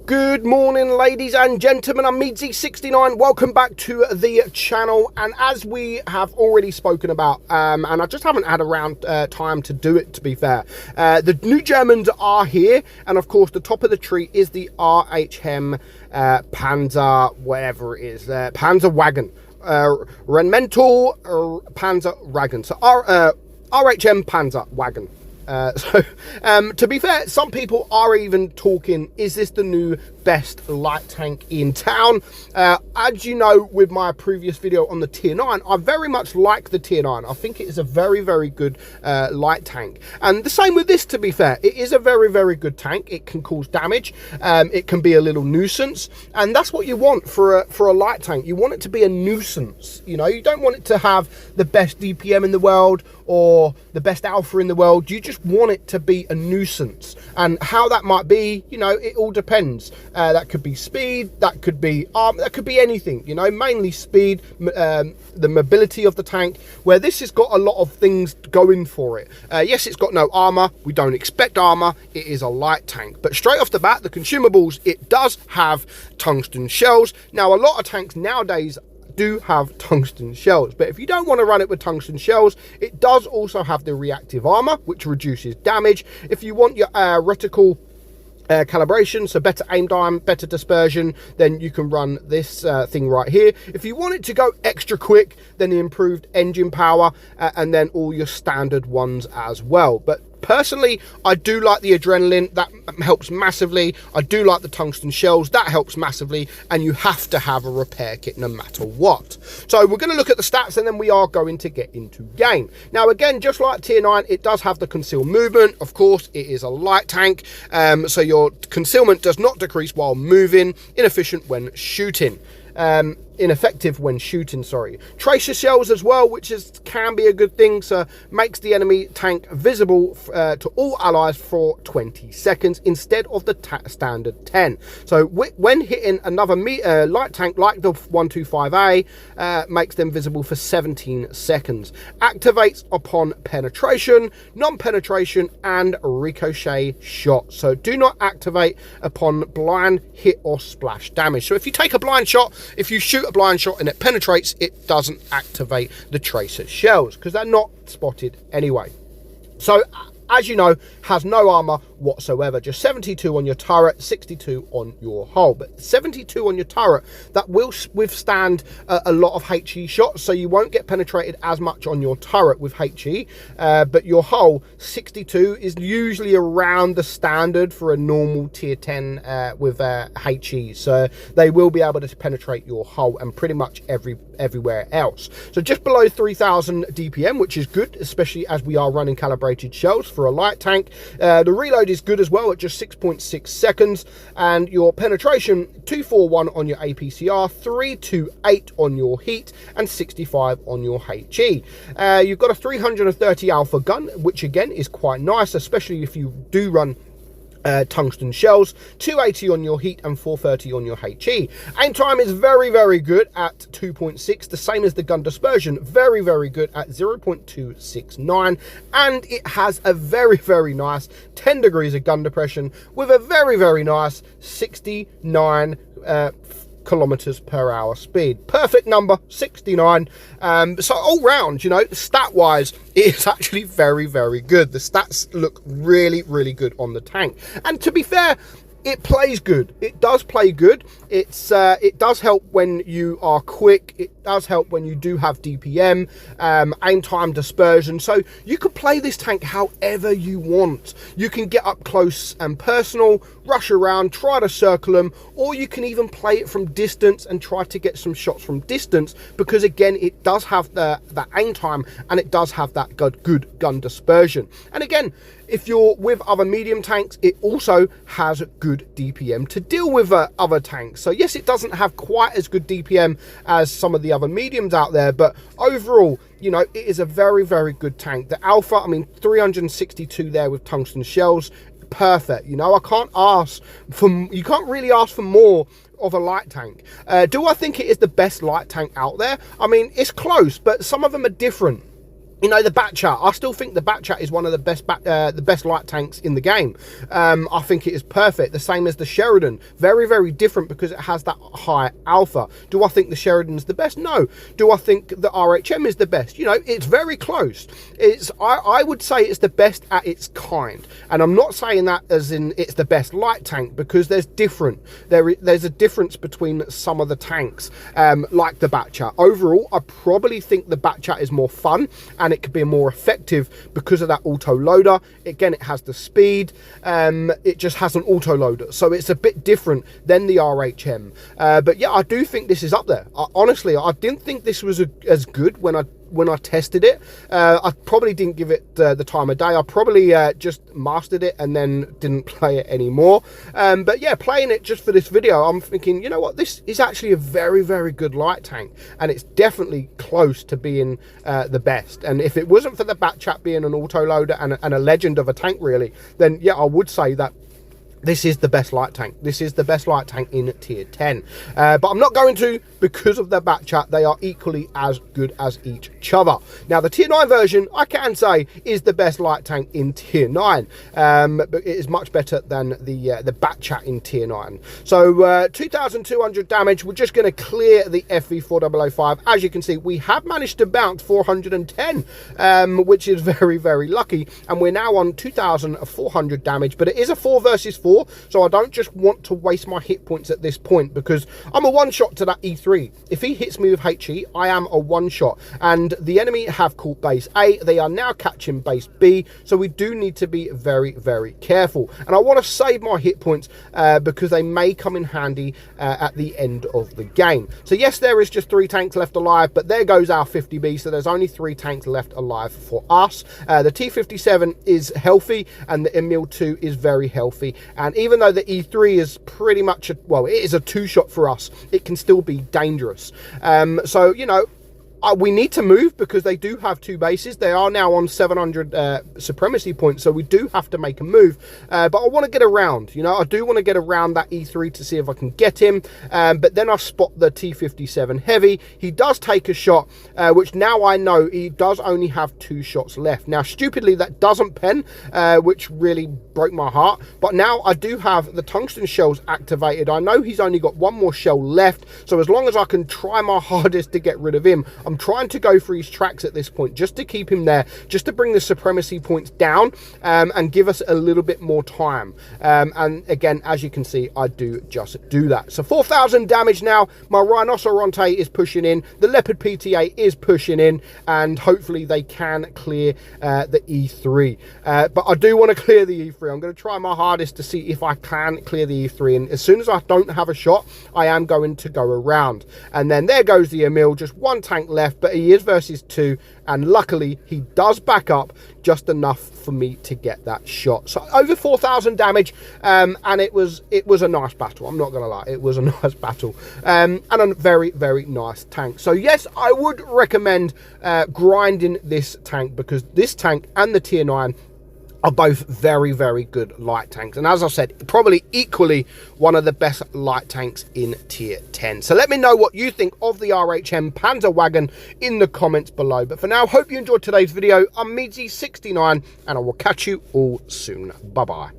Good morning, ladies and gentlemen. I'm meadsyreplays. Welcome back to the channel. And as we have already spoken about, and I just haven't had around time to do it, to be fair, the new Germans are here. And of course, the top of the tree is the RHM Panzer, whatever it is, Panzer Wagon. Renmental Panzer Wagon. So RHM Panzer Wagon. To be fair, some people are even talking, is this the new best light tank in town? As you know, with my previous video on the tier 9, I very much like the tier 9. I think it is a very, very good light tank. And the same with this, to be fair. It is a very, very good tank. It can cause damage. It can be a little nuisance. And that's what you want for a light tank. You want it to be a nuisance. You know, you don't want it to have the best DPM in the world or the best alpha in the world. You just want it to be a nuisance. And how that might be, you know, it all depends. That could be speed, that could be that could be anything, you know, mainly speed, the mobility of the tank, where this has got a lot of things going for it. Yes, it's got no armor. We don't expect armor. It is a light tank. But straight off the bat, the consumables, it does have tungsten shells. Now, a lot of tanks nowadays do have tungsten shells, but if you don't want to run it with tungsten shells, it does also have the reactive armor, which reduces damage. If you want your reticle calibration, so better aim time, better dispersion, then you can run this thing right here. If you want it to go extra quick, then the improved engine power, and then all your standard ones as well. But personally, I do like the adrenaline. That helps massively. I do like the tungsten shells. That helps massively. And you have to have a repair kit no matter what. So we're going to look at the stats, and then we are going to get into game. Now, again, just like tier 9, it does have the concealed movement. Of course, it is a light tank. So your concealment does not decrease while moving. Inefficient when shooting. Ineffective when shooting, sorry. Tracer shells as well, which can be a good thing, so makes the enemy tank visible to all allies for 20 seconds instead of the standard 10. So when hitting another light tank like the 125A, makes them visible for 17 seconds. Activates upon penetration, non-penetration, and ricochet shot. So do not activate upon blind hit or splash damage. So if you take a blind shot, if you shoot a blind shot and it penetrates, it doesn't activate the tracer shells because they're not spotted anyway. So as you know, has no armor whatsoever, just 72 on your turret, 62 on your hull. But 72 on your turret, that will withstand a lot of HE shots, so you won't get penetrated as much on your turret with HE. But your hull, 62, is usually around the standard for a normal tier 10 with HE. So they will be able to penetrate your hull and pretty much everywhere else. So just below 3000 DPM, which is good, especially as we are running calibrated shells for a light tank. The reload is good as well at just 6.6 seconds, and your penetration 241 on your APCR, 328 on your heat, and 65 on your HE. You've got a 330 alpha gun, which again is quite nice, especially if you do run tungsten shells. 280 on your heat and 430 on your HE. Aim time is very, very good at 2.6, the same as the gun dispersion, very, very good at 0.269, and it has a very, very nice 10 degrees of gun depression with a very, very nice 69 kilometers per hour speed. Perfect number, 69. So all round, you know, stat wise, it is actually very, very good. The stats look really, really good on the tank. And to be fair, it plays good. It does play good. It does help when you are quick. It does help when you do have DPM, aim time, dispersion. So you can play this tank however you want. You can get up close and personal, rush around, try to circle them, or you can even play it from distance and try to get some shots from distance, because again, it does have the aim time and it does have that good gun dispersion. And again, if you're with other medium tanks, it also has good DPM to deal with other tanks. So yes, it doesn't have quite as good DPM as some of the other mediums out there, but overall, you know, it is a very, very good tank. The alpha, I mean, 362 there with tungsten shells, perfect. You know, I can't ask for, you can't really ask for more of a light tank. Do I think it is the best light tank out there? I mean, it's close, but some of them are different. You know, the Batchat, I still think the Batchat is one of the best light tanks in the game. I think it is perfect. The same as the Sheridan. Very, very different because it has that high alpha. Do I think the Sheridan's the best? No. Do I think the RHM is the best? You know, it's very close. I would say it's the best at its kind. And I'm not saying that as in it's the best light tank, because there's a difference between some of the tanks, like the Batchat. Overall, I probably think the Batchat is more fun, and it could be more effective because of that auto loader. Again, it has the speed, it just has an auto loader, so it's a bit different than the RHM. But yeah, I do think this is up there. Honestly, I didn't think this was as good when I tested it. I probably didn't give it the time of day. I probably just mastered it and then didn't play it anymore. But yeah, playing it just for this video, I'm thinking, you know what, this is actually a very, very good light tank, and it's definitely close to being the best. And if it wasn't for the Batchat being an autoloader and a legend of a tank, really, then yeah, I would say that this is the best light tank. This is the best light tank in tier 10. But I'm not going to, because of the Batchat. They are equally as good as each other. Now, the tier 9 version, I can say, is the best light tank in tier 9. But it is much better than the Batchat in tier 9. So 2,200 damage. We're just going to clear the FV4005. As you can see, we have managed to bounce 410, which is very, very lucky. And we're now on 2,400 damage. But it is a 4 versus 4. So I don't just want to waste my hit points at this point, because I'm a one-shot to that E3. If he hits me with HE, I am a one-shot. And the enemy have caught base A. They are now catching base B. So we do need to be very, very careful. And I want to save my hit points because they may come in handy at the end of the game. So yes, there is just 3 tanks left alive, but there goes our 50B. So there's only 3 tanks left alive for us. The T57 is healthy, and the Emil 2 is very healthy. And even though the E3 is pretty much, it is a 2-shot for us, it can still be dangerous. So, you know, we need to move because they do have 2 bases. They are now on 700 supremacy points, so we do have to make a move. But I want to get around, you know, I do want to get around that E3 to see if I can get him. But then I spot the T57 heavy. He does take a shot, which now I know he does only have 2 shots left. Now, stupidly, that doesn't pen, which really broke my heart. But now I do have the tungsten shells activated. I know he's only got 1 more shell left, so as long as I can try my hardest to get rid of him, I'm trying to go for his tracks at this point, just to keep him there, just to bring the supremacy points down, and give us a little bit more time. And again, as you can see, I do just do that. So 4,000 damage now. My Rhinoceronte is pushing in. The Leopard PTA is pushing in, and hopefully they can clear the E3. But I do want to clear the E3. I'm going to try my hardest to see if I can clear the E3. And as soon as I don't have a shot, I am going to go around. And then there goes the Emil, just 1 tank left, but he is versus 2, and luckily he does back up just enough for me to get that shot. So over 4,000 damage, and it was a nice battle. I'm not gonna lie, it was a nice battle, and a very, very nice tank. So yes, I would recommend grinding this tank, because this tank and the tier 9 are both very, very good light tanks. And as I said, probably equally one of the best light tanks in tier 10. So let me know what you think of the RHM Panzer Wagon in the comments below. But for now, hope you enjoyed today's video. I'm meadsy69, and I will catch you all soon. Bye-bye.